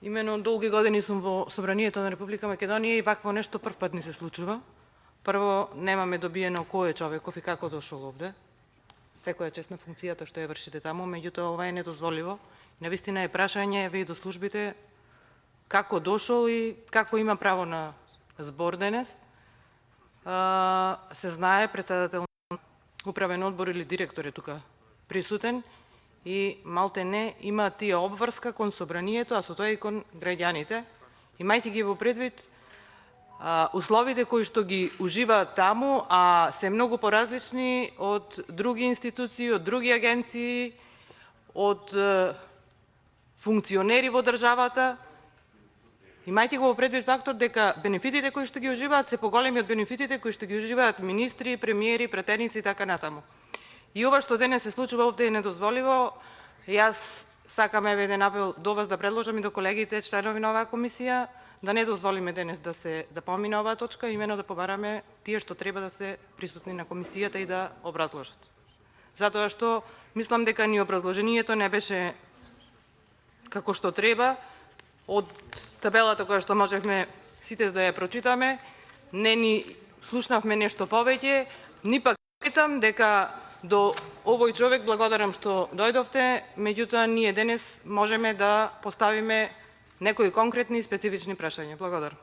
Имено долги години сум во Собранието на Република Македонија и вакво нешто прв пат ни се случува. Прво, немаме добиено кој е човеков и како дошол овде. Секоја чест на функцијата што ја вршите таму, меѓутоа ова е недозволиво. Навистина е прашање вие до службите како дошол и како има право на збор денес. Се знае, председател на управен одбор или директор е тука присутен и малте не има тие обврска кон Собранието, а со тоа и кон граѓаните. Имајте ги во предвид условите кои што ги уживаат таму, а се многу поразлични од други институции, од други агенции, од функционери во државата. Имајте го во предвид фактор дека бенефитите кои што ги уживаат се поголеми од бенефитите кои што ги уживаат министри, премиери, претеници и така натаму. И ова што денес се случува овде е недозволиво. Јас сакам еден апел до вас да предложам и до колегите членови на оваа комисија да не дозволиме денес да помине оваа точка, имено да побараме тие што треба да се присутни на комисијата и да образложат. Затоа што мислам дека ни образложението не беше како што треба. Од табелата која што можевме сите да ја прочитаме, не ни слушнавме нешто повеќе, ни пак сметам дека до овој човек благодарам што дојдовте, меѓутоа ние денес можеме да поставиме некои конкретни и специфични прашања. Благодарам.